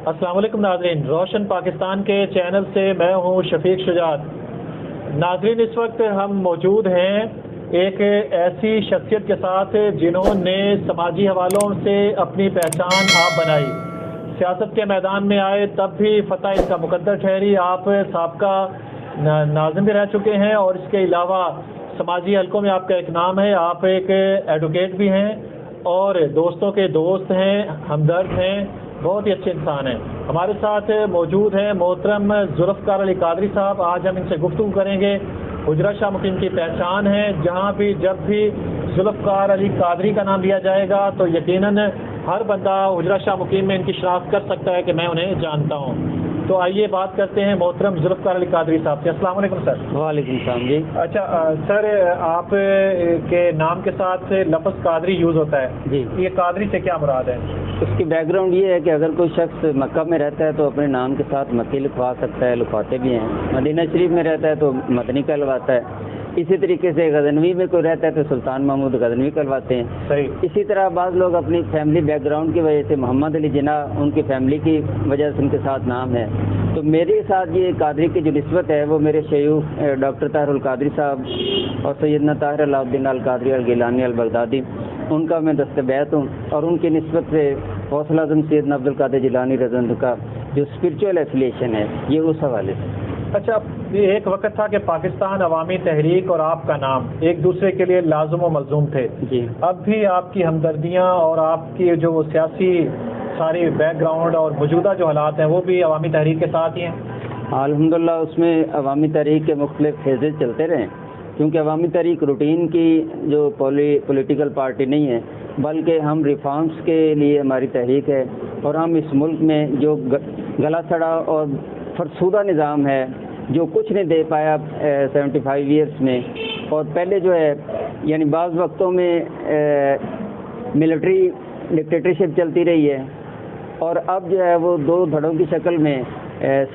السلام علیکم ناظرین، روشن پاکستان کے چینل سے میں ہوں شفیق شجاعت۔ ناظرین، اس وقت ہم موجود ہیں ایک ایسی شخصیت کے ساتھ جنہوں نے سماجی حوالوں سے اپنی پہچان آپ بنائی، سیاست کے میدان میں آئے تب بھی فتح ان کا مقدر ٹھہری۔ آپ سابقہ ناظم بھی رہ چکے ہیں اور اس کے علاوہ سماجی حلقوں میں آپ کا ایک نام ہے۔ آپ ایک ایڈوکیٹ بھی ہیں اور دوستوں کے دوست ہیں، ہمدرد ہیں، بہت ہی اچھے انسان ہیں۔ ہمارے ساتھ موجود ہیں محترم ذوالفقار علی قادری صاحب۔ آج ہم ان سے گفتگو کریں گے۔ حجرہ شاہ مقیم کی پہچان ہے، جہاں بھی جب بھی ذوالفقار علی قادری کا نام لیا جائے گا تو یقیناً ہر بندہ حجرہ شاہ مقیم میں ان کی شناخت کر سکتا ہے کہ میں انہیں جانتا ہوں۔ تو آئیے بات کرتے ہیں محترم ذوالفقار علی قادری صاحب سے۔ السلام علیکم سر۔ وعلیکم السلام جی۔ اچھا سر، آپ کے نام کے ساتھ لفظ قادری یوز ہوتا ہے جی، یہ قادری سے کیا مراد ہے؟ اس کی بیک گراؤنڈ یہ ہے کہ اگر کوئی شخص مکہ میں رہتا ہے تو اپنے نام کے ساتھ مکی لکھوا سکتا ہے، لکھواتے بھی ہیں۔ مدینہ شریف میں رہتا ہے تو مدنی کہلواتا ہے۔ اسی طریقے سے غزنوی میں کوئی رہتا ہے تو سلطان محمود غزنوی کہلواتے ہیں۔ صحیح۔ اسی طرح بعض لوگ اپنی فیملی بیک گراؤنڈ کی وجہ سے محمد علی جناح ان کی فیملی کی وجہ سے ان کے ساتھ نام ہے۔ تو میرے ساتھ یہ قادری کی جو نسبت ہے وہ میرے شیوخ ڈاکٹر طاہر القادری صاحب اور سیدنا طاہر علاء الدین القادری الگیلانی البغدادی، ان کا میں دستبیعت ہوں، اور ان کی نسبت سے غوث اعظم سیدنا عبد القادر جیلانی رضی اللہ عنہ کا جو اسپرچول ایفیلیشن ہے یہ اس حوالے سے۔ اچھا، ایک وقت تھا کہ پاکستان عوامی تحریک اور آپ کا نام ایک دوسرے کے لیے لازم و ملزوم تھے۔ جی، اب بھی آپ کی ہمدردیاں اور آپ کی جو سیاسی ساری بیک گراؤنڈ اور موجودہ جو حالات ہیں وہ بھی عوامی تحریک کے ساتھ ہی ہیں؟ الحمدللہ اس میں عوامی تحریک کے مختلف فیزز چلتے رہے، کیونکہ عوامی تحریک روٹین کی جو پولیٹیکل پارٹی نہیں ہے، بلکہ ہم ریفارمز کے لیے ہماری تحریک ہے، اور ہم اس ملک میں جو گلا سڑا اور فرسودہ نظام ہے جو کچھ نہیں دے پایا 75 ایئرس میں، اور پہلے جو ہے یعنی بعض وقتوں میں ملٹری ڈکٹیٹرشپ چلتی رہی ہے، اور اب جو ہے وہ دو دھڑوں کی شکل میں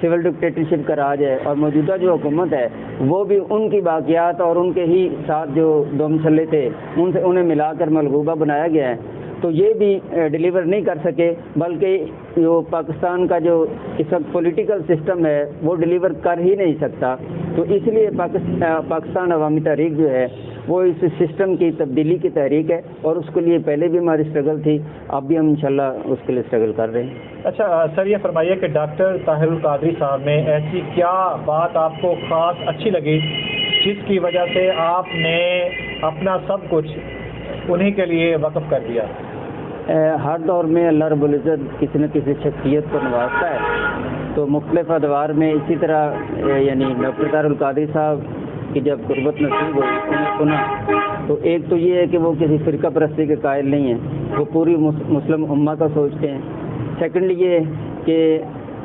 سول ڈکٹیٹرشپ کا راج ہے، اور موجودہ جو حکومت ہے وہ بھی ان کی باقیات اور ان کے ہی ساتھ جو دو مسلے تھے انہیں ملا کر ملغوبہ بنایا گیا ہے۔ تو یہ بھی ڈیلیور نہیں کر سکے، بلکہ جو پاکستان کا جو اس وقت پولیٹیکل سسٹم ہے وہ ڈیلیور کر ہی نہیں سکتا۔ تو اس لیے پاکستان عوامی تحریک جو ہے وہ اس سسٹم کی تبدیلی کی تحریک ہے، اور اس کے لیے پہلے بھی ہماری اسٹرگل تھی، اب بھی ہم انشاءاللہ اس کے لیے اسٹرگل کر رہے ہیں۔ اچھا سر، یہ فرمائیے کہ ڈاکٹر طاہر القادری صاحب میں ایسی کیا بات آپ کو خاص اچھی لگی جس کی وجہ سے آپ نے اپنا سب کچھ انہی کے لیے وقف کر دیا؟ ہر دور میں اللہ رب العزت کسی نہ کسی شخصیت کو نوازتا ہے، تو مختلف ادوار میں اسی طرح یعنی ڈاکٹر طاہر القادری صاحب کی جب قربت نصیب ہوئی انہیں سنا، تو ایک تو یہ ہے کہ وہ کسی فرقہ پرستی کے قائل نہیں ہیں، وہ پوری مسلم امہ کا سوچتے ہیں۔ سیکنڈ یہ کہ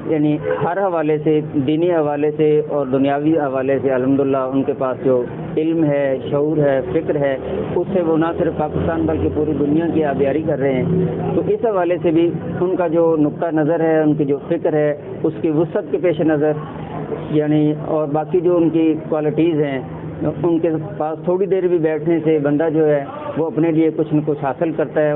یعنی ہر حوالے سے، دینی حوالے سے اور دنیاوی حوالے سے الحمدللہ ان کے پاس جو علم ہے، شعور ہے، فکر ہے، اس سے وہ نہ صرف پاکستان بلکہ پوری دنیا کی آبیاری کر رہے ہیں۔ تو اس حوالے سے بھی ان کا جو نقطہ نظر ہے، ان کی جو فکر ہے، اس کی وسعت کے پیش نظر یعنی اور باقی جو ان کی کوالٹیز ہیں، ان کے پاس تھوڑی دیر بھی بیٹھنے سے بندہ جو ہے وہ اپنے لیے کچھ نہ کچھ حاصل کرتا ہے،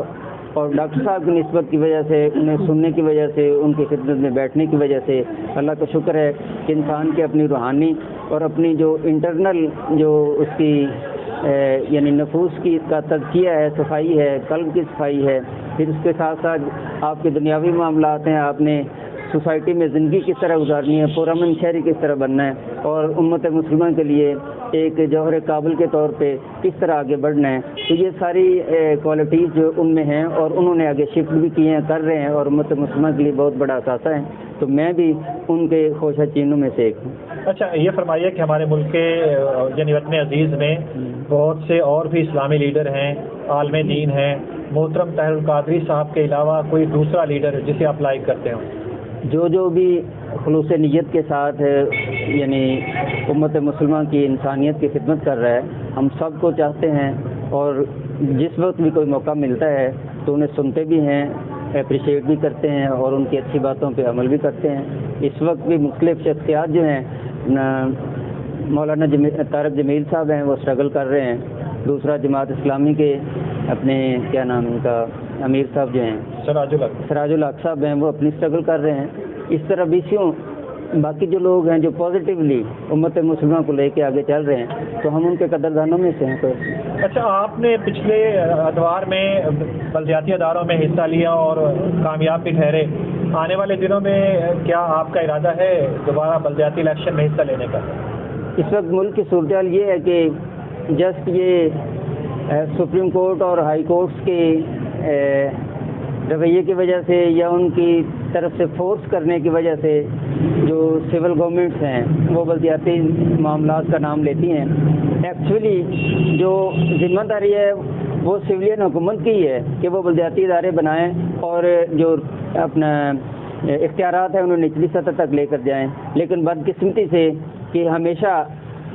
اور ڈاکٹر صاحب کی نسبت کی وجہ سے، انہیں سننے کی وجہ سے، ان کی خدمت میں بیٹھنے کی وجہ سے اللہ کا شکر ہے کہ انسان کے اپنی روحانی اور اپنی جو انٹرنل جو اس کی یعنی نفوس کی کا تزکیہ ہے، صفائی ہے، قلب کی صفائی ہے، پھر اس کے ساتھ ساتھ آپ کے دنیاوی معاملات ہیں، آپ نے سوسائٹی میں زندگی کس طرح گزارنی ہے، پرامن شہری کس طرح بننا ہے، اور امت مسلمہ کے لیے ایک جوہر قابل کے طور پہ کس طرح آگے بڑھنا ہے، تو یہ ساری کوالٹیز جو ان میں ہیں اور انہوں نے آگے شفٹ بھی کیے ہیں، کر رہے ہیں، اور امت مسلمہ کے لیے بہت بڑا اثاثہ ہے، تو میں بھی ان کے خوشہ چینوں میں سے ایک ہوں۔ اچھا، یہ فرمائیے کہ ہمارے ملک کے یعنی وطن عزیز میں بہت سے اور بھی اسلامی لیڈر ہیں، عالم دین ہیں، محترم طاہر القادری صاحب کے علاوہ کوئی دوسرا لیڈر جسے آپ لائک کرتے ہوں؟ جو بھی خلوص نیت کے ساتھ یعنی امت مسلمہ کی انسانیت کی خدمت کر رہا ہے، ہم سب کو چاہتے ہیں، اور جس وقت بھی کوئی موقع ملتا ہے تو انہیں سنتے بھی ہیں، اپریشیٹ بھی کرتے ہیں، اور ان کی اچھی باتوں پہ عمل بھی کرتے ہیں۔ اس وقت بھی مختلف شخصیات جو ہیں، مولانا طارق جمیل صاحب ہیں، وہ اسٹرگل کر رہے ہیں، دوسرا جماعت اسلامی کے اپنے کیا نام ان کا امیر صاحب جو ہیں سراج الحق صاحب ہیں، وہ اپنی اسٹرگل کر رہے ہیں. اس طرح بیسیوں باقی جو لوگ ہیں جو پازیٹیولی امت مسلمہ کو لے کے آگے چل رہے ہیں، تو ہم ان کے قدردانوں میں سے ہیں. تو اچھا، آپ نے پچھلے ادوار میں بلدیاتی اداروں میں حصہ لیا اور کامیاب بھی ٹھہرے. آنے والے دنوں میں کیا آپ کا ارادہ ہے دوبارہ بلدیاتی الیکشن میں حصہ لینے کا؟ اس وقت ملک کی صورتحال یہ ہے کہ جسٹ یہ سپریم کورٹ اور ہائی کورٹس کے رویے کی وجہ سے یا ان کی طرف سے فورس کرنے کی وجہ سے جو سول گورنمنٹس ہیں وہ بلدیاتی معاملات کا نام لیتی ہیں. ایکچولی جو ذمہ داری ہے وہ سویلین حکومت کی ہے کہ وہ بلدیاتی ادارے بنائیں اور جو اپنا اختیارات ہیں انہیں نچلی سطح تک لے کر جائیں. لیکن بدقسمتی سے کہ ہمیشہ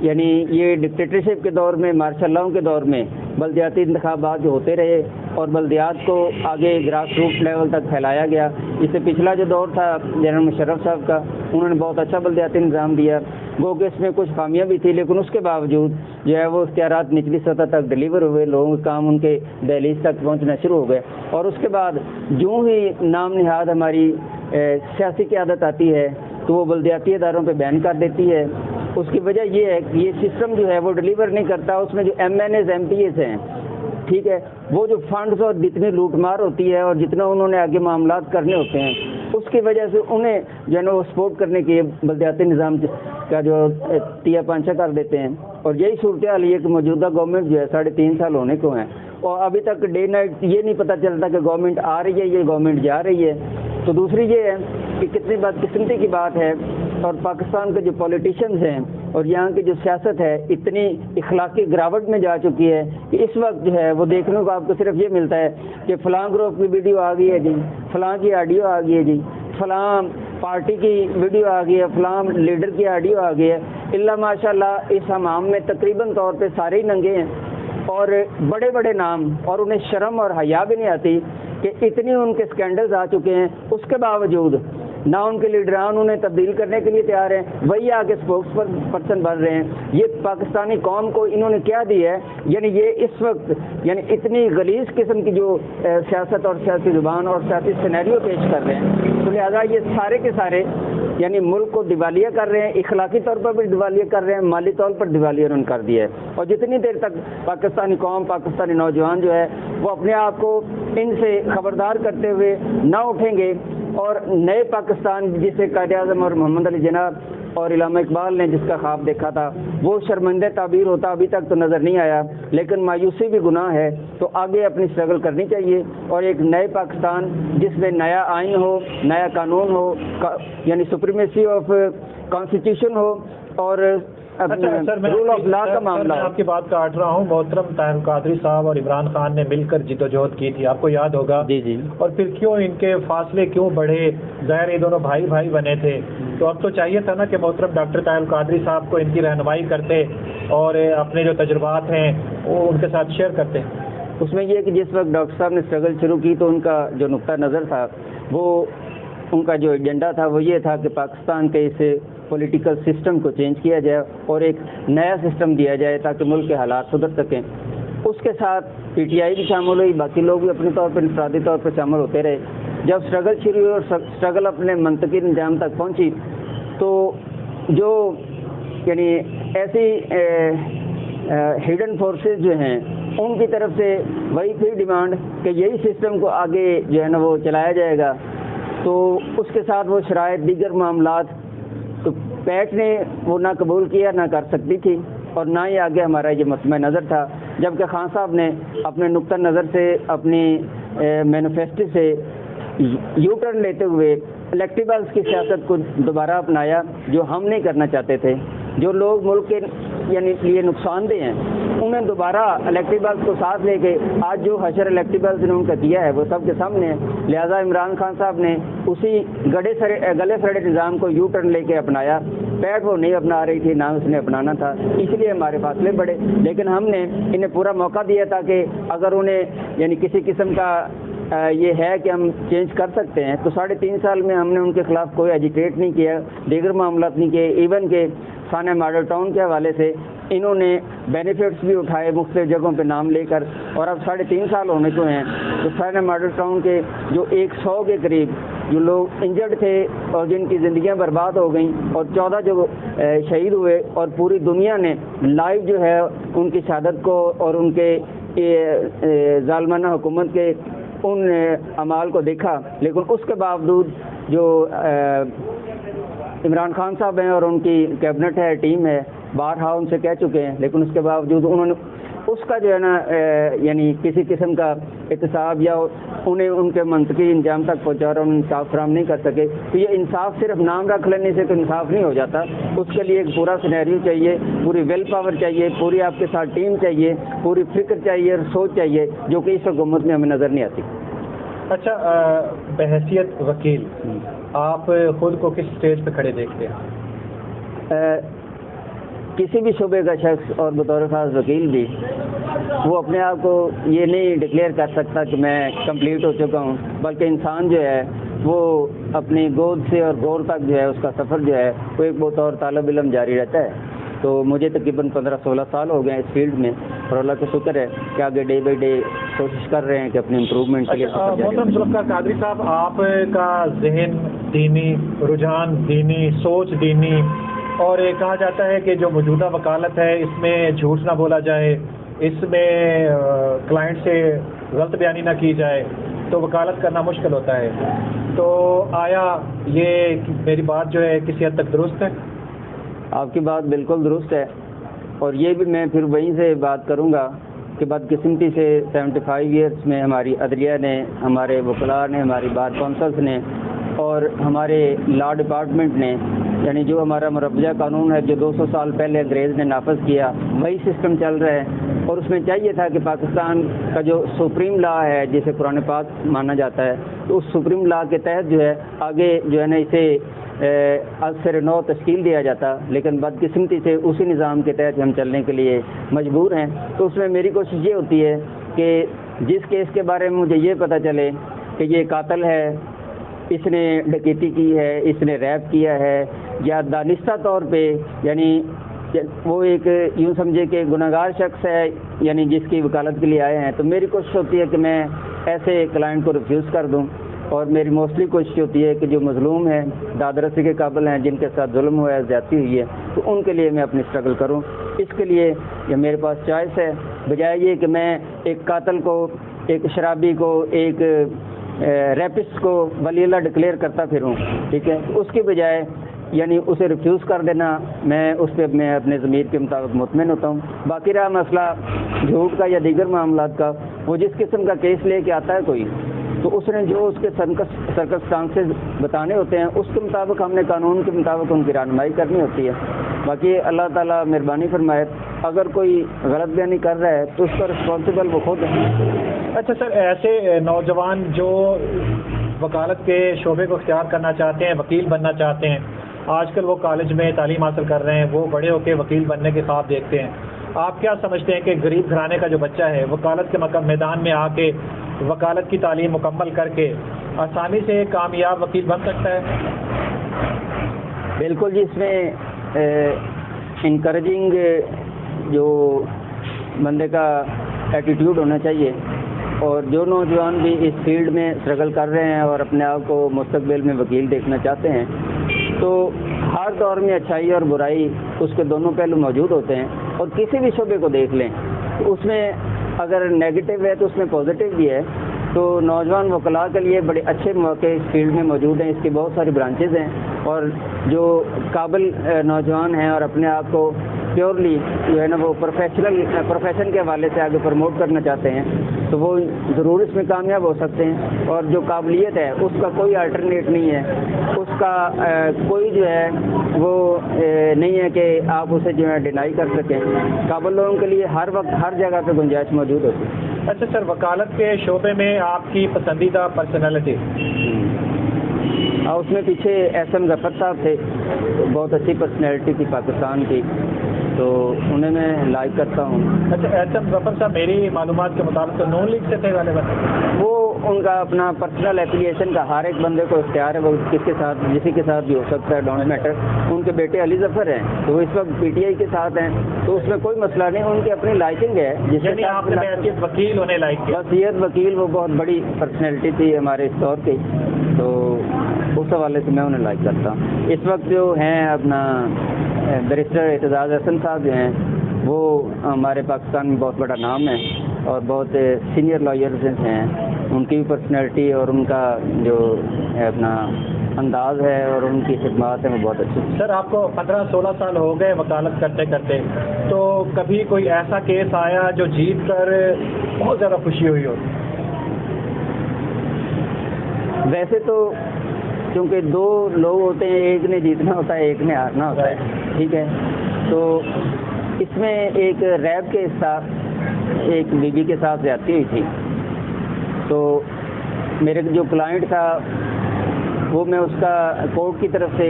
یعنی یہ ڈکٹیٹرشپ کے دور میں، مارشل لاؤ کے دور میں بلدیاتی انتخابات جو ہوتے رہے اور بلدیات کو آگے گراس روٹ لیول تک پھیلایا گیا. اس سے پچھلا جو دور تھا جنرل مشرف صاحب کا، انہوں نے بہت اچھا بلدیاتی نظام دیا. گو کہ اس میں کچھ خامیاں بھی تھی، لیکن اس کے باوجود جو ہے وہ اختیارات نچلی سطح تک ڈلیور ہوئے، لوگوں کے کام ان کے دہلیز تک پہنچنا شروع ہو گئے. اور اس کے بعد جو ہی نام نہاد ہماری سیاسی قیادت آتی ہے تو وہ بلدیاتی اداروں پہ بین کر دیتی ہے. اس کی وجہ یہ ہے کہ یہ سسٹم جو ہے وہ ڈلیور نہیں کرتا. اس میں جو M N As M P As ہیں، ٹھیک ہے، وہ جو فنڈز اور جتنی لوٹ مار ہوتی ہے اور جتنا انہوں نے آگے معاملات کرنے ہوتے ہیں، اس کی وجہ سے انہیں جو ہے نا وہ سپورٹ کرنے کے بلدیاتی نظام کا جو تیا پانچا کر دیتے ہیں. اور یہی صورتحال یہ کہ موجودہ گورنمنٹ جو ہے 3.5 سال ہونے کو ہیں اور ابھی تک ڈے نائٹ یہ نہیں پتہ چلتا کہ گورنمنٹ آ رہی ہے یا گورنمنٹ جا رہی ہے. تو دوسری یہ ہے کہ کتنی بدقسمتی کی بات ہے اور پاکستان کے جو پولیٹیشینز ہیں اور یہاں کی جو سیاست ہے اتنی اخلاقی گراوٹ میں جا چکی ہے کہ اس وقت جو ہے وہ دیکھنے کو آپ کو صرف یہ ملتا ہے کہ فلاں گروپ کی ویڈیو آ گئی ہے جی، فلاں کی آڈیو آ گئی ہے جی، فلاں پارٹی کی ویڈیو آ گئی ہے، فلاں لیڈر کی آڈیو آ گئی ہے. اللہ ماشاء اللہ اس حمام میں تقریباً طور پہ سارے ہی ننگے ہیں اور بڑے بڑے نام، اور انہیں شرم اور حیا بھی نہیں آتی کہ اتنی ان کے سکینڈلز آ چکے ہیں. اس کے باوجود نہ ان کے لیڈران انہیں تبدیل کرنے کے لیے تیار ہیں، وہی آگے سپوکس پرسن بن رہے ہیں. یہ پاکستانی قوم کو انہوں نے کیا دی ہے؟ یعنی یہ اس وقت یعنی اتنی غلیظ قسم کی جو سیاست اور سیاسی زبان اور سیاسی سینیریو پیش کر رہے ہیں، تو لہٰذا یہ سارے کے سارے یعنی ملک کو دیوالیہ کر رہے ہیں. اخلاقی طور پر بھی دیوالیہ کر رہے ہیں، مالی طور پر دیوالیہ انہوں نے کر دیا ہے. اور جتنی دیر تک پاکستانی قوم، پاکستانی نوجوان جو ہے وہ اپنے آپ کو ان سے خبردار کرتے ہوئے نہ اٹھیں گے اور نئے پاکستان جسے قائد اعظم اور محمد علی جناح اور علامہ اقبال نے جس کا خواب دیکھا تھا وہ شرمندہ تعبیر ہوتا ابھی تک تو نظر نہیں آیا، لیکن مایوسی بھی گناہ ہے. تو آگے اپنی اسٹرگل کرنی چاہیے اور ایک نئے پاکستان جس میں نیا آئین ہو، نیا قانون ہو، یعنی سپریمیسی آف کانسٹیٹیوشن ہو اور رول آف لا کا معاملہ. میں آپ کی بات کاٹ رہا ہوں. محترم طاہر القادری صاحب اور عمران خان نے مل کر جد و جہد کی تھی، آپ کو یاد ہوگا. جی جی. اور پھر کیوں ان کے فاصلے کیوں بڑھے؟ ظاہر یہ دونوں بھائی بھائی بنے تھے، تو اب تو چاہیے تھا نا کہ محترم ڈاکٹر طاہر القادری صاحب کو ان کی رہنمائی کرتے اور اپنے جو تجربات ہیں وہ ان کے ساتھ شیئر کرتے. اس میں یہ کہ جس وقت ڈاکٹر صاحب نے اسٹرگل شروع کی تو ان کا جو نقطہ نظر تھا، وہ ان کا جو ایجنڈا تھا وہ یہ تھا کہ پاکستان کے اس پولیٹیکل سسٹم کو چینج کیا جائے اور ایک نیا سسٹم دیا جائے تاکہ ملک کے حالات سدھر سکیں. اس کے ساتھ پی ٹی آئی بھی شامل ہوئی، باقی لوگ بھی اپنے طور پر انفرادی طور پر شامل ہوتے رہے. جب اسٹرگل شروع ہوئی اور اسٹرگل اپنے منطقی انجام تک پہنچی تو جو یعنی ایسی ہڈن فورسز جو ہیں ان کی طرف سے وہی تھی ڈیمانڈ کہ یہی سسٹم کو آگے جو ہے نا وہ چلایا جائے گا. تو اس کے ساتھ وہ شرائط، دیگر معاملات تو پیٹ نے وہ نہ قبول کیا نہ کر سکتی تھی اور نہ ہی آگے ہمارا یہ مسئلہ نظر تھا. جبکہ خان صاحب نے اپنے نقطہ نظر سے، اپنی مینیفیسٹو سے یو ٹرن لیتے ہوئے الیکٹیبلز کی سیاست کو دوبارہ اپنایا جو ہم نہیں کرنا چاہتے تھے. جو لوگ ملک کے یعنی لیے نقصان دہ ہیں انہیں دوبارہ الیکٹیبلز کو ساتھ لے کے آج جو حشر الیکٹیبلز نے ان کا کیا ہے وہ سب کے سامنے ہے. لہٰذا عمران خان صاحب نے اسی گلے سڑے نظام کو یو ٹرن لے کے اپنایا. پیٹ وہ نہیں اپنا رہی تھی، نہ اس نے اپنانا تھا، اس لیے ہمارے فاصلے بڑھے. لیکن ہم نے انہیں پورا موقع دیا تھا کہ اگر انہیں یعنی کسی قسم کا یہ ہے کہ ہم چینج کر سکتے ہیں تو 3.5 سال میں ہم نے ان کے خلاف کوئی ایجیٹیٹ نہیں کیا، دیگر معاملات نہیں کیے. ایون کہ سانحہ ماڈل ٹاؤن کے حوالے سے انہوں نے بینیفٹس بھی اٹھائے مختلف جگہوں پہ نام لے کر، اور اب 3.5 سال ہونے کو ہیں تو سارے ماڈل ٹاؤن کے جو 100 کے قریب جو لوگ انجرڈ تھے اور جن کی زندگیاں برباد ہو گئیں، اور 14 جو شہید ہوئے، اور پوری دنیا نے لائیو جو ہے ان کی شہادت کو اور ان کے ظالمانہ حکومت کے ان اعمال کو دیکھا، لیکن اس کے باوجود جو عمران خان صاحب ہیں اور ان کی کیبنٹ ہے، ٹیم ہے، بارہا ان سے کہہ چکے ہیں، لیکن اس کے باوجود انہوں نے اس کا جو ہے نا یعنی کسی قسم کا احتساب یا انہیں ان کے منطقی انجام تک پہنچا اور انصاف فراہم نہیں کر سکے، تو یہ انصاف صرف نام رکھ لینے سے تو انصاف نہیں ہو جاتا، اس کے لیے ایک پورا سینیریو چاہیے، پوری ویل پاور چاہیے، پوری آپ کے ساتھ ٹیم چاہیے، پوری فکر چاہیے اور سوچ چاہیے، جو کہ اس حکومت میں ہمیں نظر نہیں آتی۔ اچھا، بحیثیت وکیل آپ خود کو کس سٹیج پہ کھڑے دیکھتے ہیں؟ کسی بھی شعبے کا شخص اور بطور خاص وکیل بھی وہ اپنے آپ کو یہ نہیں ڈکلیئر کر سکتا کہ میں کمپلیٹ ہو چکا ہوں، بلکہ انسان جو ہے وہ اپنی گود سے اور گور تک جو ہے اس کا سفر جو ہے وہ ایک بطور طالب علم جاری رہتا ہے۔ تو مجھے تقریباً 15-16 سال ہو گئے ہیں اس فیلڈ میں، اور اللہ کا شکر ہے کہ آگے ڈے بائی ڈے کوشش کر رہے ہیں کہ اپنی امپروومنٹ کے لیے۔ محترم ذوالفقار قادری صاحب، آپ کا ذہن دینی، رجحان دینی، سوچ دینی، اور کہا جاتا ہے کہ جو موجودہ وکالت ہے اس میں جھوٹ نہ بولا جائے، اس میں کلائنٹ سے غلط بیانی نہ کی جائے، تو وکالت کرنا مشکل ہوتا ہے، تو آیا یہ میری بات جو ہے کسی حد تک درست ہے؟ آپ کی بات بالکل درست ہے، اور یہ بھی میں پھر وہیں سے بات کروں گا کہ بدقسمتی سے 75 ایئرس میں ہماری عدلیہ نے، ہمارے وکلاء نے، ہماری بار کونسلز نے اور ہمارے لا ڈپارٹمنٹ نے، یعنی جو ہمارا مربجہ قانون ہے جو 200 سال پہلے انگریز نے نافذ کیا، وہی سسٹم چل رہا ہے، اور اس میں چاہیے تھا کہ پاکستان کا جو سپریم لا ہے جسے قرآن پاک مانا جاتا ہے، تو اس سپریم لا کے تحت جو ہے آگے جو ہے نا اسے از سر نو تشکیل دیا جاتا، لیکن بدقسمتی سے اسی نظام کے تحت ہم چلنے کے لیے مجبور ہیں۔ تو اس میں میری کوشش یہ ہوتی ہے کہ جس کیس کے بارے میں مجھے یہ پتہ چلے کہ یہ قاتل ہے، اس نے ڈکیتی کی ہے، اس نے ریپ کیا ہے، یا دانستہ طور پہ یعنی وہ ایک یوں سمجھے کہ گناہگار شخص ہے، یعنی جس کی وکالت کے لیے آئے ہیں، تو میری کوشش ہوتی ہے کہ میں ایسے کلائنٹ کو ریفیوز کر دوں، اور میری موسٹلی کوشش ہوتی ہے کہ جو مظلوم ہیں، داد رسی کے قابل ہیں، جن کے ساتھ ظلم ہوا ہے، زیادتی ہوئی ہے، تو ان کے لیے میں اپنی اسٹرگل کروں۔ اس کے لیے یہ میرے پاس چوائس ہے، بجائے یہ کہ میں ایک قاتل کو، ایک شرابی کو، ایک ریپسٹ کو ولی اللہ ڈکلیئر کرتا پھروں، ٹھیک ہے، اس کے بجائے یعنی اسے ریفیوز کر دینا، میں اس پہ میں اپنے ضمیر کے مطابق مطمئن ہوتا ہوں۔ باقی رہا مسئلہ جھوٹ کا یا دیگر معاملات کا، وہ جس قسم کا کیس لے کے آتا ہے کوئی، تو اس نے جو اس کے سرکمسٹانسز بتانے ہوتے ہیں اس کے مطابق ہم نے قانون کے مطابق ان کی رہنمائی کرنی ہوتی ہے۔ باقی اللہ تعالیٰ مہربانی فرمائے، اگر کوئی غلط بیانی کر رہا ہے تو اس کا رسپانسبل وہ خود ہے۔ اچھا سر، ایسے نوجوان جو وکالت کے شعبے کو اختیار کرنا چاہتے ہیں، وکیل بننا چاہتے ہیں، آج کل وہ کالج میں تعلیم حاصل کر رہے ہیں، وہ بڑے ہو کے وکیل بننے کے خواب دیکھتے ہیں، آپ کیا سمجھتے ہیں کہ غریب گھرانے کا جو بچہ ہے وکالت کے میدان میں آ کے وکالت کی تعلیم مکمل کر کے آسانی سے کامیاب وکیل بن سکتا ہے؟ بالکل جی، اس میں انکریجنگ جو بندے کا ایٹیٹیوڈ ہونا چاہیے، اور جو نوجوان بھی اس فیلڈ میں اسٹرگل کر رہے ہیں اور اپنے آپ کو مستقبل میں وکیل دیکھنا چاہتے ہیں، تو ہر دور میں اچھائی اور برائی اس کے دونوں پہلو موجود ہوتے ہیں، اور کسی بھی شعبے کو دیکھ لیں تو اس میں اگر نیگیٹو ہے تو اس میں پازیٹیو بھی ہے۔ تو نوجوان وکلاء کے لیے بڑے اچھے موقع اس فیلڈ میں موجود ہیں، اس کی بہت ساری برانچز ہیں، اور جو قابل نوجوان ہیں اور اپنے آپ کو پیورلی جو ہے نا وہ پروفیشن کے حوالے سے آگے پروموٹ کرنا چاہتے ہیں، تو وہ ضرور اس میں کامیاب ہو سکتے ہیں، اور جو قابلیت ہے اس کا کوئی الٹرنیٹ نہیں ہے، اس کا کوئی جو ہے وہ نہیں ہے کہ آپ اسے جو ہے ڈینائی کر سکیں۔ قابل لوگوں کے لیے ہر وقت ہر جگہ پہ گنجائش موجود ہوتی ہے۔ اچھا سر، وکالت کے شعبے میں آپ کی پسندیدہ پرسنالٹی؟ اس میں پیچھے احسن ظفر صاحب تھے، بہت اچھی پرسنالٹی تھی پاکستان کی، تو انہیں میں لائک کرتا ہوں۔ اچھا، احسن ظفر صاحب میری معلومات کے مطابق تو نون لیگ سے تھے غالباً؟ وہ ان کا اپنا پرسنل ایپلیکیشن کا ہر ایک بندے کو اختیار ہے، وہ کس کے ساتھ کسی کے ساتھ بھی ہو سکتا ہے، ڈونٹ میٹر۔ ان کے بیٹے علی ظفر ہیں تو وہ اس وقت پی ٹی آئی کے ساتھ ہیں، تو اس میں کوئی مسئلہ نہیں، ان کی اپنی لائکنگ ہے جس کے یعنی آپ نے حیثیت وکیل ہونے لائق کیا؟ حیثیت وکیل، وہ بہت بڑی پرسنالٹی تھی ہمارے اس دور کی، تو اس حوالے سے میں انہیں لائک کرتا ہوں۔ اس وقت جو ہیں اپنا بیرسٹر اعتزاز احسن صاحب جو ہیں، وہ ہمارے پاکستان میں بہت بڑا نام ہے اور بہت سینئر لائرز ہیں، ان کی بھی پرسنالٹی اور ان کا جو اپنا انداز ہے اور ان کی خدمات ہیں وہ بہت اچھی۔ سر آپ کو 15-16 سال ہو گئے وکالت کرتے کرتے، تو کبھی کوئی ایسا کیس آیا جو جیت کر بہت زیادہ خوشی ہوئی ہو؟ ویسے تو کیونکہ دو لوگ ہوتے ہیں، ایک نے جیتنا ہوتا ہے ایک نے ہارنا ہوتا ہے، ٹھیک ہے، تو اس میں ایک ریپ کے ساتھ ایک بی بی کے ساتھ زیادتی ہوئی تھی، تو میرے جو کلائنٹ تھا وہ میں اس کا کورٹ کی طرف سے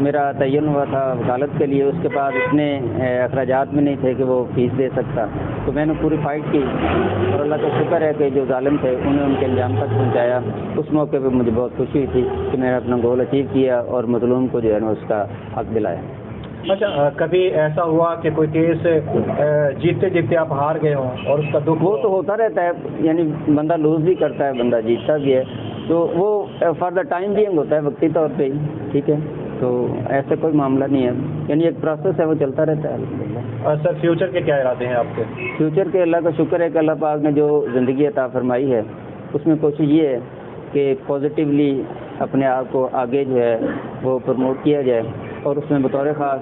میرا تعین ہوا تھا وکالت کے لیے، اس کے بعد اتنے اخراجات میں نہیں تھے کہ وہ فیس دے سکتا، تو میں نے پوری فائٹ کی اور اللہ کا شکر ہے کہ جو ظالم تھے انہیں ان کے انجام تک پہنچایا۔ اس موقع پہ مجھے بہت خوشی ہوئی تھی کہ میں نے اپنا گول اچیو کیا اور مظلوم کو جو ہے نا اس کا حق دلایا۔ اچھا، کبھی ایسا ہوا کہ کوئی کیس جیتتے جیتتے آپ ہار گئے ہوں اور اس کا دکھ؟ وہ تو ہوتا رہتا ہے، یعنی بندہ لوز بھی کرتا ہے، بندہ جیتتا بھی ہے، تو وہ فار دا ٹائم بینگ ہوتا ہے، وقتی طور پہ ہی، ٹھیک ہے، تو ایسا کوئی معاملہ نہیں ہے، یعنی ایک پروسیس ہے، وہ چلتا رہتا ہے الحمدللہ۔ سر فیوچر کے کیا ارادے ہیں آپ کے؟ فیوچر کے اللہ کا شکر ہے کہ اللہ پاک نے جو زندگی عطا فرمائی ہے اس میں کوشش یہ ہے کہ پازیٹیولی اپنے آپ کو آگے جو ہے وہ پروموٹ کیا جائے، اور اس میں بطور خاص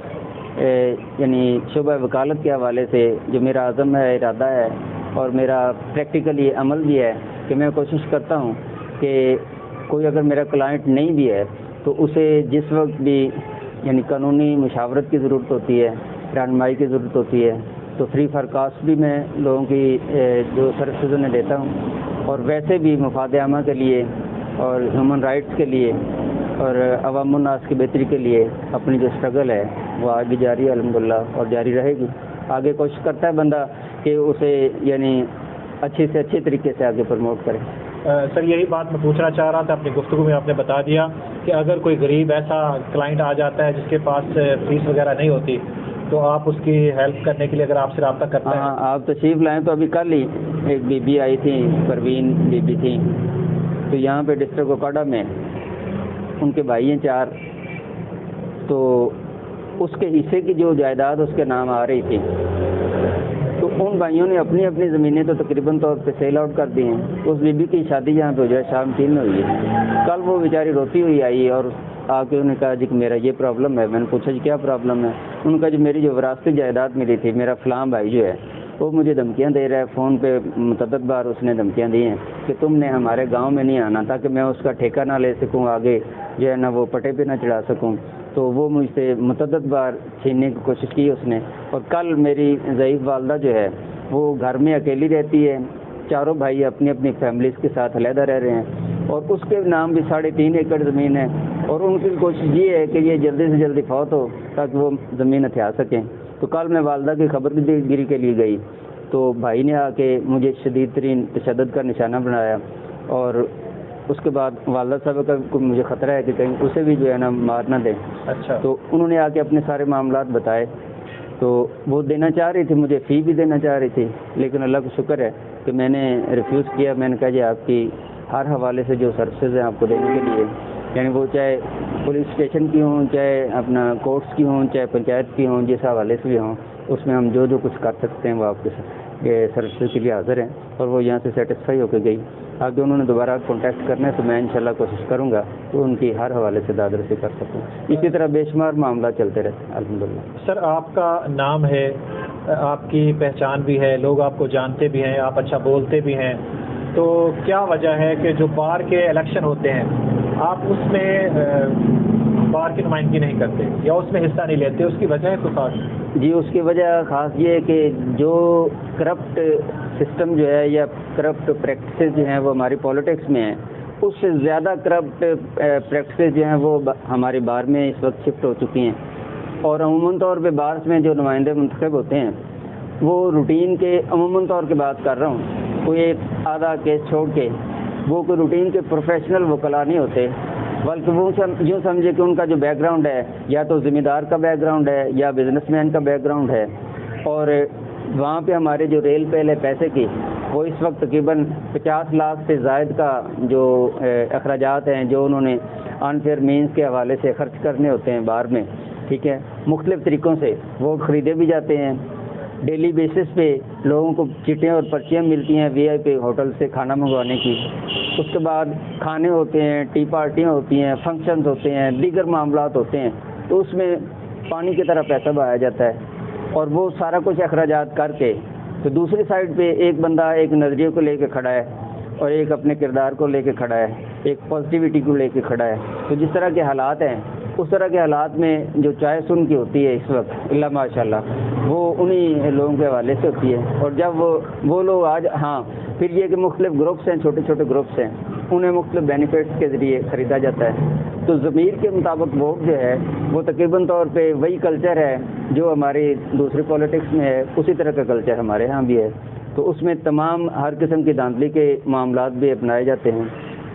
یعنی شعبہ وکالت کے حوالے سے جو میرا عزم ہے، ارادہ ہے اور میرا پریکٹیکلی عمل بھی ہے کہ میں کوشش کرتا ہوں کہ کوئی اگر میرا کلائنٹ نہیں بھی ہے تو اسے جس وقت بھی یعنی قانونی مشاورت کی ضرورت ہوتی ہے، رہنمائی کی ضرورت ہوتی ہے، تو فری فار کاسٹ بھی میں لوگوں کی جو سروسز انہیں دیتا ہوں، اور ویسے بھی مفاد عامہ کے لیے اور ہیومن رائٹس کے لیے اور عوام الناس کی بہتری کے لیے اپنی جو اسٹرگل ہے وہ آگے جاری ہے الحمدللہ اور جاری رہے گی۔ آگے کوشش کرتا ہے بندہ کہ اسے یعنی اچھے سے اچھے طریقے سے آگے پروموٹ کرے۔ سر یہی بات میں پوچھنا چاہ رہا تھا، اپنی گفتگو میں آپ نے بتا دیا کہ اگر کوئی غریب ایسا کلائنٹ آ جاتا ہے جس کے پاس فیس وغیرہ نہیں ہوتی، تو آپ اس کی ہیلپ کرنے کے لیے اگر آپ سے رابطہ کرتے ہیں؟ ہاں، آپ تشریف لائیں تو ابھی کل ہی ایک بی بی آئی تھی، پروین بی بی تھی، تو یہاں پہ ڈسٹرکٹ اوکاڈا میں ان کے بھائی ہیں 4، تو اس کے حصے کی جو جائیداد اس کے نام آ رہی تھی، تو ان بھائیوں نے اپنی اپنی زمینیں تو تقریباً طور پہ سیل آؤٹ کر دی ہیں۔ اس بی بی کی شادی یہاں پہ جو ہے شام 3 میں ہوئی ہے، کل وہ بیچاری روتی ہوئی آئی اور آ کے انہوں نے کہا جی کہ میرا یہ پرابلم ہے۔ میں نے پوچھا جی کیا پرابلم ہے؟ انہوں نے کہا جی میری جو وراثتی جائیداد ملی تھی، میرا فلاں بھائی جو ہے وہ مجھے دھمکیاں دے رہا ہے، فون پہ متعدد بار اس نے دھمکیاں دی ہیں کہ تم نے ہمارے گاؤں میں نہیں آنا تاکہ میں اس کا ٹھیکہ نہ لے سکوں، آگے جو ہے نا وہ پٹے پہ نہ چڑھا سکوں، تو وہ مجھ سے متعدد بار چھیننے کی کوشش کی اس نے۔ اور کل میری ضعیف والدہ جو ہے وہ گھر میں اکیلی رہتی ہے، 4 بھائی اپنی اپنی فیملیز کے ساتھ علیحدہ رہ رہے ہیں، اور اس کے نام بھی 3.5 ایکڑ زمین ہے، اور ان کی کوشش یہ ہے کہ یہ جلدی سے جلدی فوت ہو تاکہ وہ زمین ہتھیا سکیں۔ تو کل میں والدہ کی خبر گیری کے لیے گئی تو بھائی نے آ کے مجھے شدید ترین تشدد کا نشانہ بنایا، اور اس کے بعد والدہ صاحب کا مجھے خطرہ ہے کہ کہیں اسے بھی جو ہے نا مار نہ دیں۔ اچھا، تو انہوں نے آ کے اپنے سارے معاملات بتائے، تو وہ دینا چاہ رہی تھی، مجھے فی بھی دینا چاہ رہی تھی، لیکن اللہ کا شکر ہے کہ میں نے ریفیوز کیا۔ میں نے کہا جی آپ کی ہر حوالے سے جو سروسز ہیں آپ کو دینے کے لیے، یعنی وہ چاہے پولیس اسٹیشن کی ہوں، چاہے اپنا کورٹس کی ہوں، چاہے پنچایت کی ہوں، جس حوالے سے بھی ہوں، اس میں ہم جو کچھ کر سکتے ہیں وہ آپ کے سروسز کے لیے حاضر ہیں۔ اور وہ یہاں سے سیٹسفائی ہو کے گئی۔ آگے انہوں نے دوبارہ کانٹیکٹ کرنا ہے تو میں انشاءاللہ کوشش کروں گا تو ان کی ہر حوالے سے دادرسی کر سکوں۔ اسی طرح بے شمار معاملات چلتے رہتے ہیں الحمدللہ۔ سر آپ کا نام ہے، آپ کی پہچان بھی ہے، لوگ آپ کو جانتے بھی ہیں، آپ اچھا بولتے بھی ہیں، تو کیا وجہ ہے کہ جو بار کے الیکشن ہوتے ہیں آپ اس میں بار کی نمائندگی نہیں کرتے یا اس میں حصہ نہیں لیتے؟ اس کی وجہ ہے کوئی خاص؟ جی، اس کی وجہ خاص یہ ہے کہ جو کرپٹ سسٹم جو ہے یا کرپٹ پریکٹسز جو ہیں وہ ہماری پولیٹکس میں ہیں، اس سے زیادہ کرپٹ پریکٹسز جو ہیں وہ ہماری بار میں اس وقت شفٹ ہو چکی ہیں، اور عموماً طور پہ بارس میں جو نمائندے منتخب ہوتے ہیں وہ روٹین کے عموماً طور کی بات کر رہا ہوں، کوئی ایک آدھا کیس چھوڑ کے وہ کوئی روٹین کے پروفیشنل وکلا نہیں ہوتے، بلکہ وہ یوں سمجھے کہ ان کا جو بیک گراؤنڈ ہے یا تو ذمہ دار کا بیک گراؤنڈ ہے یا بزنس مین کا بیک گراؤنڈ ہے، اور وہاں پہ ہمارے جو ریل پیل ہے پیسے کی، وہ اس وقت تقریباً 50 لاکھ سے زائد کا جو اخراجات ہیں جو انہوں نے انفیئر مینس کے حوالے سے خرچ کرنے ہوتے ہیں باہر میں، ٹھیک ہے، مختلف طریقوں سے وہ خریدے بھی جاتے ہیں۔ ڈیلی بیسس پہ لوگوں کو چٹیں اور پرچیاں ملتی ہیں وی آئی پی ہوٹل سے کھانا منگوانے کی، اس کے بعد کھانے ہوتے ہیں، ٹی پارٹیاں ہوتی ہیں، فنکشنز ہوتے ہیں، دیگر معاملات ہوتے ہیں، تو اس میں پانی کی طرح پیسہ بہایا جاتا ہے، اور وہ سارا کچھ اخراجات کر کے تو دوسری سائڈ پہ ایک بندہ ایک نظریے کو لے کے کھڑا ہے اور ایک اپنے کردار کو لے کے کھڑا ہے، ایک پازیٹیوٹی کو لے کے کھڑا ہے۔ تو جس طرح کے حالات ہیں اس طرح کے حالات میں جو چوائس ان کی ہوتی ہے اس وقت اللہ ماشاء اللہ وہ انہی لوگوں کے حوالے سے ہوتی ہے۔ اور جب وہ لوگ آج پھر یہ کہ مختلف گروپس ہیں، چھوٹے چھوٹے گروپس ہیں، انہیں مختلف بینیفٹس کے ذریعے خریدا جاتا ہے۔ تو ضمیر کے مطابق ووٹ جو ہے وہ تقریباً طور پہ وہی کلچر ہے جو ہماری دوسری پولیٹکس میں ہے، اسی طرح کا کلچر ہمارے ہاں بھی ہے۔ تو اس میں تمام ہر قسم کی دھاندلی کے معاملات بھی اپنائے جاتے ہیں۔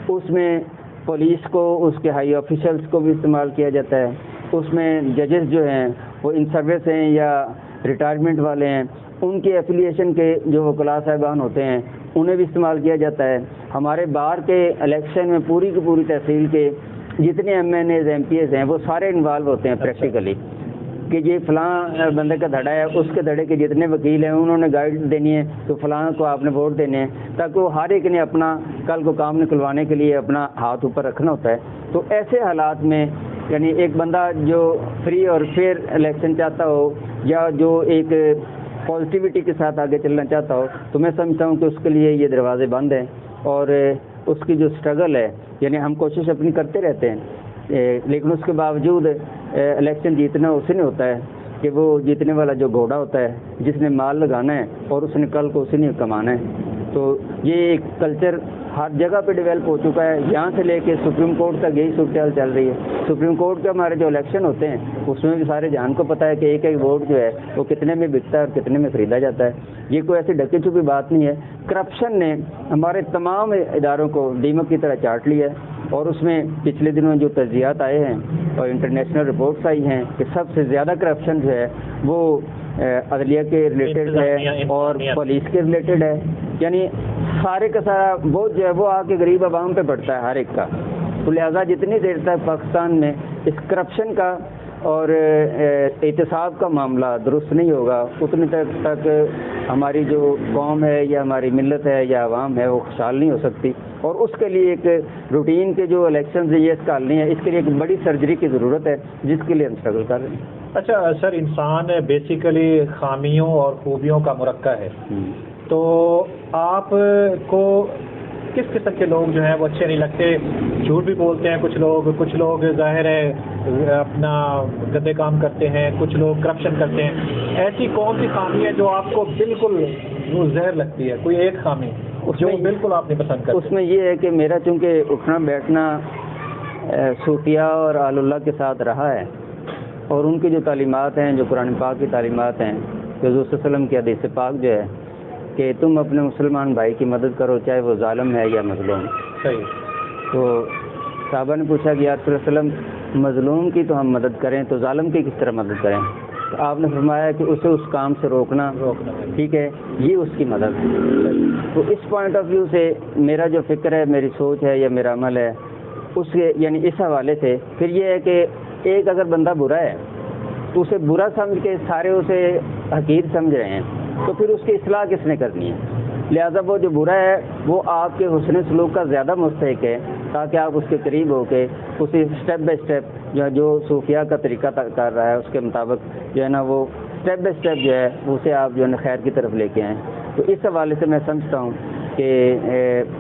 اس میں پولیس کو، اس کے ہائی آفیشلز کو بھی استعمال کیا جاتا ہے، اس میں ججز جو ہیں وہ ان سروس ہیں یا ریٹائرمنٹ والے ہیں، ان کے ایفیلیشن کے جو وکلاء صاحبان ہوتے ہیں انہیں بھی استعمال کیا جاتا ہے۔ ہمارے بار کے الیکشن میں پوری کی پوری تحصیل کے جتنے M N As M P As ہیں وہ سارے انوالو ہوتے ہیں پریکٹیکلی، کہ یہ فلاں بندے کا دھڑا ہے، اس کے دھڑے کے جتنے وکیل ہیں انہوں نے گائیڈ دینی ہے تو فلاں کو آپ نے ووٹ دینے ہیں، تاکہ وہ ہر ایک نے اپنا کل کو کام نکلوانے کے لیے اپنا ہاتھ اوپر رکھنا ہوتا ہے۔ تو ایسے حالات میں یعنی ایک بندہ جو فری اور فیئر الیکشن چاہتا ہو یا جو ایک پازیٹیوٹی کے ساتھ آگے چلنا چاہتا ہو، تو میں سمجھتا ہوں کہ اس کے لیے یہ دروازے بند ہیں، اور اس کی جو اسٹرگل ہے یعنی ہم کوشش اپنی کرتے رہتے ہیں، لیکن اس کے باوجود الیکشن جیتنا اسی نے ہوتا ہے کہ وہ جیتنے والا جو گھوڑا ہوتا ہے جس نے مال لگانا ہے اور اس نے کل کو اسی نے کمانا ہے۔ تو یہ ایک کلچر ہر جگہ پہ ڈیولپ ہو چکا ہے، یہاں سے لے کے سپریم کورٹ تک یہی صورتحال چل رہی ہے۔ سپریم کورٹ کے ہمارے جو الیکشن ہوتے ہیں اس میں بھی سارے جان کو پتہ ہے کہ ایک ایک ووٹ جو ہے وہ کتنے میں بکتا ہے اور کتنے میں خریدا جاتا ہے۔ یہ کوئی ایسی ڈکی چھپی بات نہیں ہے۔ کرپشن نے ہمارے تمام اداروں کو دیمک کی طرح چاٹ لیا ہے، اور اس میں پچھلے دنوں جو تجزیات آئے ہیں اور انٹرنیشنل رپورٹس آئی ہیں کہ سب سے زیادہ کرپشن جو ہے وہ عدلیہ کے ریلیٹڈ ہے اور پولیس کے ریلیٹڈ ہے، یعنی سارے کا سارا بوجھ جو ہے وہ آ کے غریب عوام پہ پڑتا ہے ہر ایک کا۔ تو لہٰذا جتنی دیر تک پاکستان میں اس کرپشن کا اور احتساب کا معاملہ درست نہیں ہوگا اتنے تک ہماری جو قوم ہے یا ہماری ملت ہے یا عوام ہے وہ خوشحال نہیں ہو سکتی، اور اس کے لیے ایک روٹین کے جو الیکشنز یہ اس کا حل نہیں ہے، اس کے لیے ایک بڑی سرجری کی ضرورت ہے جس کے لیے ہم اسٹرگل کر رہے ہیں۔ اچھا سر، انسان بیسیکلی خامیوں اور خوبیوں کا مرکب ہے، تو آپ کو کس قسم کے لوگ جو ہیں وہ اچھے نہیں لگتے؟ جھوٹ بھی بولتے ہیں کچھ لوگ ظاہر ہے اپنا گندے کام کرتے ہیں، کچھ لوگ کرپشن کرتے ہیں، ایسی کون سی خامی ہے جو آپ کو بالکل زہر لگتی ہے؟ کوئی ایک خامی جو بالکل آپ نہیں پسند کرتے؟ اس میں یہ ہے کہ میرا چونکہ اٹھنا بیٹھنا صوفیہ اور آل اللہ کے ساتھ رہا ہے، اور ان کی جو تعلیمات ہیں، جو قرآن پاک کی تعلیمات ہیں، حضور صلی اللہ علیہ وسلم کی حدیث پاک جو ہے کہ تم اپنے مسلمان بھائی کی مدد کرو چاہے وہ ظالم ہے یا مظلوم۔ صحیح۔ تو صحابہ نے پوچھا کہ یا رسول اللہ صلی اللہ علیہ وسلم مظلوم کی تو ہم مدد کریں تو ظالم کی کس طرح مدد کریں؟ تو آپ نے فرمایا کہ اسے اس کام سے روکنا، ٹھیک ہے، یہ اس کی مدد۔ تو اس پوائنٹ آف ویو سے میرا جو فکر ہے، میری سوچ ہے یا میرا عمل ہے، اس کے یعنی اس حوالے سے پھر یہ ہے کہ ایک اگر بندہ برا ہے تو اسے برا سمجھ کے سارے اسے حقیر سمجھ رہے ہیں، تو پھر اس کی اصلاح کس نے کرنی ہے؟ لہذا وہ جو برا ہے وہ آپ کے حسن سلوک کا زیادہ مستحق ہے، تاکہ آپ اس کے قریب ہو کے اسے اسٹیپ بائی اسٹیپ جو صوفیہ کا طریقہ کر رہا ہے اس کے مطابق جو ہے نا وہ اسٹیپ بائی اسٹیپ جو ہے اسے آپ جو ہے نا خیر کی طرف لے کے آئیں۔ تو اس حوالے سے میں سمجھتا ہوں کہ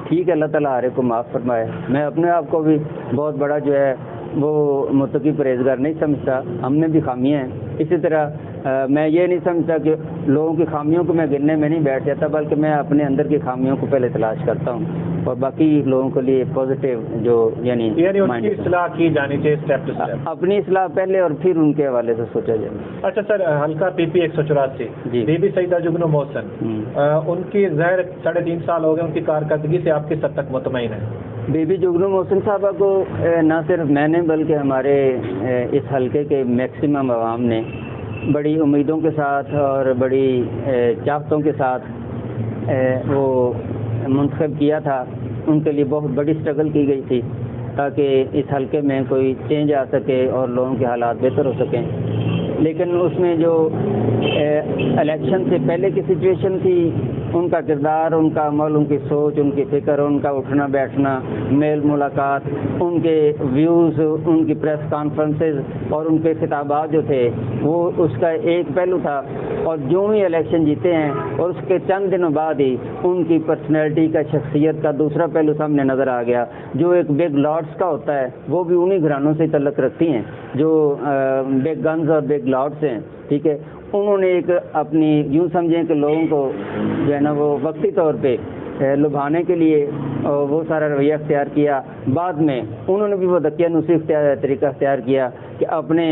ٹھیک ہے، اللہ تعالیٰ ہر ایک کو معاف فرمائے۔ میں اپنے آپ کو بھی بہت بڑا جو ہے وہ متقی پرہیزگار نہیں سمجھتا، ہم میں بھی خامیاں ہیں۔ اسی طرح میں یہ نہیں سمجھتا کہ لوگوں کی خامیوں کو میں گننے میں نہیں بیٹھ جاتا، بلکہ میں اپنے اندر کی خامیوں کو پہلے تلاش کرتا ہوں اور باقی لوگوں کے لیے پازیٹیو جو یعنی ان کی اصلاح کی جانی چاہیے اسٹیپ ٹو اسٹیپ، اپنی اصلاح پہلے اور پھر ان کے حوالے سے سوچا جائے۔ اچھا سر، حلقہ پی پی 184 جی، بی بی سعیدہ جگنو محسن، ان کی ظاہر 3.5 سال ہو گئے، ان کی کارکردگی سے آپ کس حد تک مطمئن ہیں؟ بی بی جگنو محسن صاحبہ کو نہ صرف میں نے بلکہ ہمارے اس حلقے کے میکسیمم عوام نے بڑی امیدوں کے ساتھ اور بڑی چاہتوں کے ساتھ وہ منتخب کیا تھا۔ ان کے لیے بہت بڑی اسٹرگل کی گئی تھی تاکہ اس حلقے میں کوئی چینج آ سکے اور لوگوں کے حالات بہتر ہو سکیں، لیکن اس میں جو الیکشن سے پہلے کی سچویشن تھی، ان کا کردار، ان کا عمل، ان کی سوچ، ان کی فکر، ان کا اٹھنا بیٹھنا، میل ملاقات، ان کے ویوز، ان کی پریس کانفرنسز اور ان کے خطابات جو تھے وہ اس کا ایک پہلو تھا، اور جو ہی الیکشن جیتے ہیں اور اس کے چند دنوں بعد ہی ان کی پرسنالٹی کا، شخصیت کا دوسرا پہلو سامنے نظر آ گیا، جو ایک بگ لاٹس کا ہوتا ہے، وہ بھی انہی گھرانوں سے تعلق رکھتی ہیں جو بگ گنز اور بگ لاٹس ہیں، ٹھیک ہے۔ انہوں نے ایک اپنی یوں سمجھیں کہ لوگوں کو جو ہے نا وہ وقتی طور پہ لبھانے کے لیے وہ سارا رویہ اختیار کیا، بعد میں انہوں نے بھی وہ دقیانوسی طریقہ اختیار کیا کہ اپنے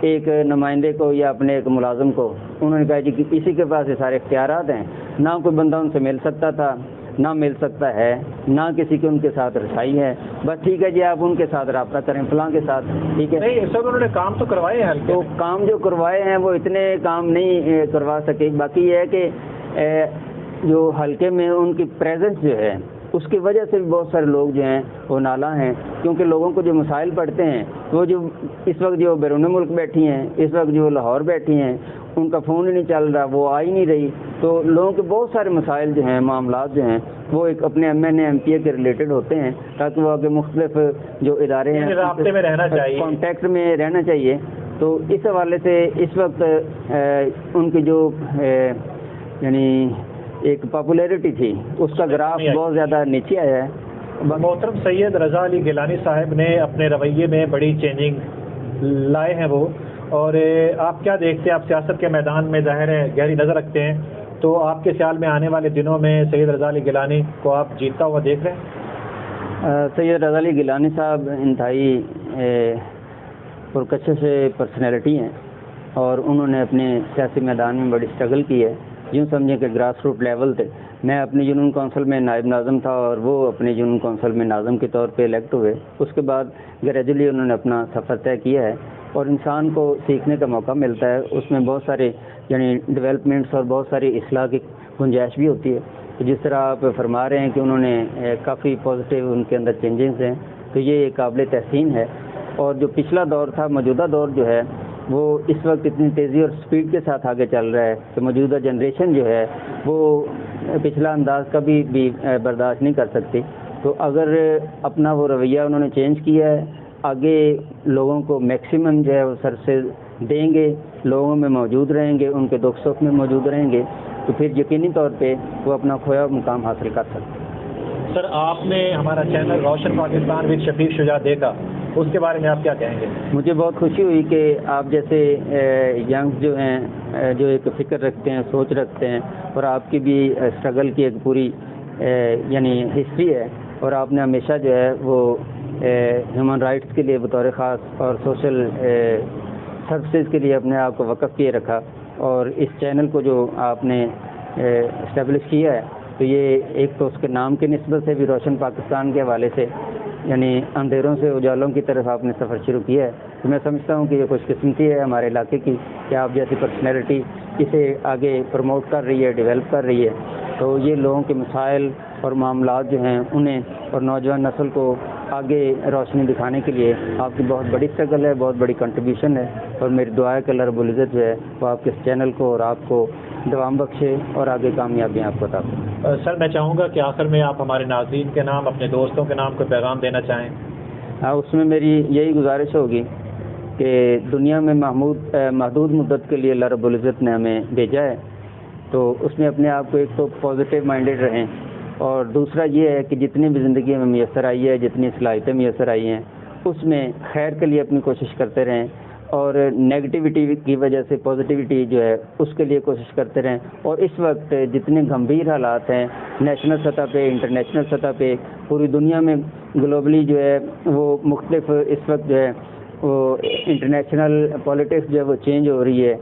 ایک نمائندے کو یا اپنے ایک ملازم کو انہوں نے کہا کہ اسی کے پاس یہ سارے اختیارات ہیں، نہ کوئی بندہ ان سے مل سکتا تھا، نہ مل سکتا ہے، نہ کسی کی ان کے ساتھ رسائی ہے، بس ٹھیک ہے جی آپ ان کے ساتھ رابطہ کریں فلاں کے ساتھ، ٹھیک ہے۔ نہیں سر، انہوں نے کام تو کروائے ہیں، تو کام جو کروائے ہیں وہ اتنے کام نہیں کروا سکے۔ باقی یہ ہے کہ جو حلقے میں ان کی پریزنس جو ہے اس کی وجہ سے بھی بہت سارے لوگ جو ہیں وہ نالاں ہیں، کیونکہ لوگوں کو جو مسائل پڑتے ہیں وہ جو اس وقت جو بیرون ملک بیٹھی ہیں، اس وقت جو لاہور بیٹھی ہیں، ان کا فون ہی نہیں چل رہا، وہ آ ہی نہیں رہی، تو لوگوں کے بہت سارے مسائل جو ہیں، معاملات جو ہیں وہ ایک اپنے m n a m p a کے ریلیٹڈ ہوتے ہیں، تاکہ وہ آگے مختلف جو ادارے ہیں رابطے میں رہنا چاہیے، کانٹیکٹ میں رہنا چاہیے۔ تو اس حوالے سے اس وقت ان کی جو یعنی ایک پاپولیرٹی تھی اس کا گراف بہت زیادہ نیچے آیا ہے۔ محترم سید رضا علی گیلانی صاحب نے اپنے رویے میں بڑی چینجنگ لائے ہیں وہ، اور آپ کیا دیکھتے ہیں؟ آپ سیاست کے میدان میں ظاہر ہے گہری نظر رکھتے ہیں، تو آپ کے خیال میں آنے والے دنوں میں سید رضا علی گیلانی کو آپ جیتتا ہوا دیکھ رہے ہیں؟ سید رضا علی گیلانی صاحب انتہائی پرکشش پرسنالٹی ہیں، اور انہوں نے اپنے سیاسی میدان میں بڑی اسٹرگل کی ہے، یوں سمجھیں کہ گراس روٹ لیول تھے۔ میں اپنی جنون کونسل میں نائب ناظم تھا اور وہ اپنے جنون کونسل میں ناظم کے طور پہ الیکٹ ہوئے، اس کے بعد گریجولی انہوں نے اپنا سفر طے کیا ہے، اور انسان کو سیکھنے کا موقع ملتا ہے، اس میں بہت سارے یعنی ڈیولپمنٹس اور بہت ساری اصلاح کی گنجائش بھی ہوتی ہے۔ تو جس طرح آپ فرما رہے ہیں کہ انہوں نے کافی پازیٹیو ان کے اندر چینجز ہیں، تو یہ قابل تحسین ہے۔ اور جو پچھلا دور تھا، موجودہ دور جو ہے وہ اس وقت اتنی تیزی اور سپیڈ کے ساتھ آگے چل رہا ہے کہ موجودہ جنریشن جو ہے وہ پچھلا انداز کبھی بھی برداشت نہیں کر سکتی۔ تو اگر اپنا وہ رویہ انہوں نے چینج کیا ہے، آگے لوگوں کو میکسیمم جو ہے وہ سروسز دیں گے، لوگوں میں موجود رہیں گے، ان کے دکھ سکھ میں موجود رہیں گے، تو پھر یقینی طور پہ وہ اپنا کھویا مقام حاصل کر سکتے ہیں۔ سر، آپ نے ہمارا چینل روشن پاکستان وتھ شفیق شجاعت دیکھا، اس کے بارے میں آپ کیا کہیں گے؟ مجھے بہت خوشی ہوئی کہ آپ جیسے ینگز جو ہیں جو ایک فکر رکھتے ہیں، سوچ رکھتے ہیں، اور آپ کی بھی اسٹرگل کی ایک پوری یعنی ہسٹری ہے، اور آپ نے ہمیشہ جو ہے وہ ہیومن رائٹس کے لیے بطور خاص اور سوشل سروسز کے لیے اپنے آپ کو وقف کیے رکھا، اور اس چینل کو جو آپ نے اسٹیبلش کیا ہے، تو یہ ایک تو اس کے نام کی نسبت سے بھی روشن پاکستان کے حوالے سے یعنی اندھیروں سے اجالوں کی طرف آپ نے سفر شروع کیا ہے، تو میں سمجھتا ہوں کہ یہ خوش قسمتی ہے ہمارے علاقے کی کہ آپ جیسی پرسنالٹی اسے آگے پروموٹ کر رہی ہے، ڈیولپ کر رہی ہے۔ تو یہ لوگوں کے مسائل اور معاملات جو ہیں انہیں اور نوجوان نسل کو آگے روشنی دکھانے کے لیے آپ کی بہت بڑی اسٹرگل ہے، بہت بڑی کنٹریبیوشن ہے، اور میری دعا ہے کہ اللہ رب العزت جو ہے وہ آپ کے اس چینل کو اور آپ کو دوام بخشے اور آگے کامیابیاں آپ کو عطا کریں۔ سر، میں چاہوں گا کہ آخر میں آپ ہمارے ناظرین کے نام، اپنے دوستوں کے نام کوئی پیغام دینا چاہیں۔ اس میں میری یہی گزارش ہوگی کہ دنیا میں محدود مدت کے لیے اللہ رب العزت نے ہمیں بھیجا ہے، تو اس میں اپنے آپ کو ایک تو پازیٹیو مائنڈیڈ رہیں، اور دوسرا یہ ہے کہ جتنی بھی زندگی میں میسر آئی ہے، جتنی صلاحیتیں میسر آئی ہیں، اس میں خیر کے لیے اپنی کوشش کرتے رہیں، اور نیگیٹیوٹی کی وجہ سے پازیٹیوٹی جو ہے اس کے لیے کوشش کرتے رہیں. اور اس وقت جتنے گمبھیر حالات ہیں نیشنل سطح پہ انٹرنیشنل سطح پہ پوری دنیا میں گلوبلی جو ہے وہ مختلف اس وقت جو ہے وہ انٹرنیشنل پولیٹکس جو ہے وہ چینج ہو رہی ہے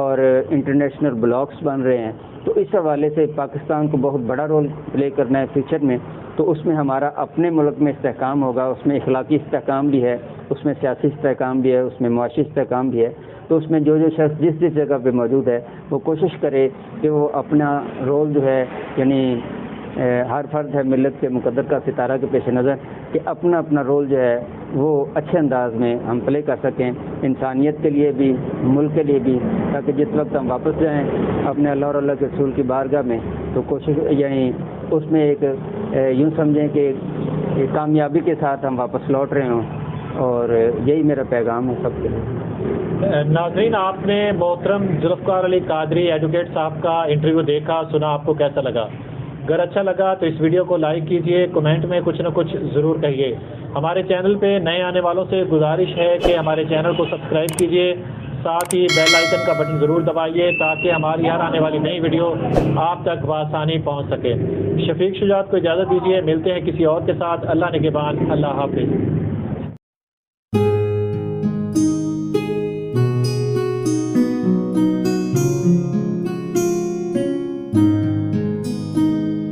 اور انٹرنیشنل بلاکس بن رہے ہیں. تو اس حوالے سے پاکستان کو بہت بڑا رول پلے کرنا ہے فیوچر میں. تو اس میں ہمارا اپنے ملک میں استحکام ہوگا, اس میں اخلاقی استحکام بھی ہے, اس میں سیاسی استحکام بھی ہے, اس میں معاشی استحکام بھی ہے. تو اس میں جو شخص جس جگہ پہ موجود ہے وہ کوشش کرے کہ وہ اپنا رول جو ہے یعنی ہر فرد ہے ملت کے مقدر کا ستارہ کے پیش نظر کہ اپنا اپنا رول جو ہے وہ اچھے انداز میں ہم پلے کر سکیں انسانیت کے لیے بھی ملک کے لیے بھی, تاکہ جس وقت ہم واپس جائیں اپنے اللہ اور اللہ کے رسول کی بارگاہ میں تو کوشش یعنی اس میں ایک یوں سمجھیں کہ کامیابی کے ساتھ ہم واپس لوٹ رہے ہوں. اور یہی میرا پیغام ہے سب کے لیے. ناظرین, آپ نے محترم ذوالفقار علی قادری ایڈوکیٹ صاحب کا انٹرویو دیکھا سنا, آپ کو کیسا لگا؟ اگر اچھا لگا تو اس ویڈیو کو لائک کیجئے, کمنٹ میں کچھ نہ کچھ ضرور کہیے. ہمارے چینل پہ نئے آنے والوں سے گزارش ہے کہ ہمارے چینل کو سبسکرائب کیجئے, ساتھ ہی بیل آئیکن کا بٹن ضرور دبائیے تاکہ ہماری ہر آنے والی نئی ویڈیو آپ تک بآسانی پہنچ سکے. شفیق شجاعت کو اجازت دیجیے, ملتے ہیں کسی اور کے ساتھ. اللہ نگہبان, اللہ حافظ.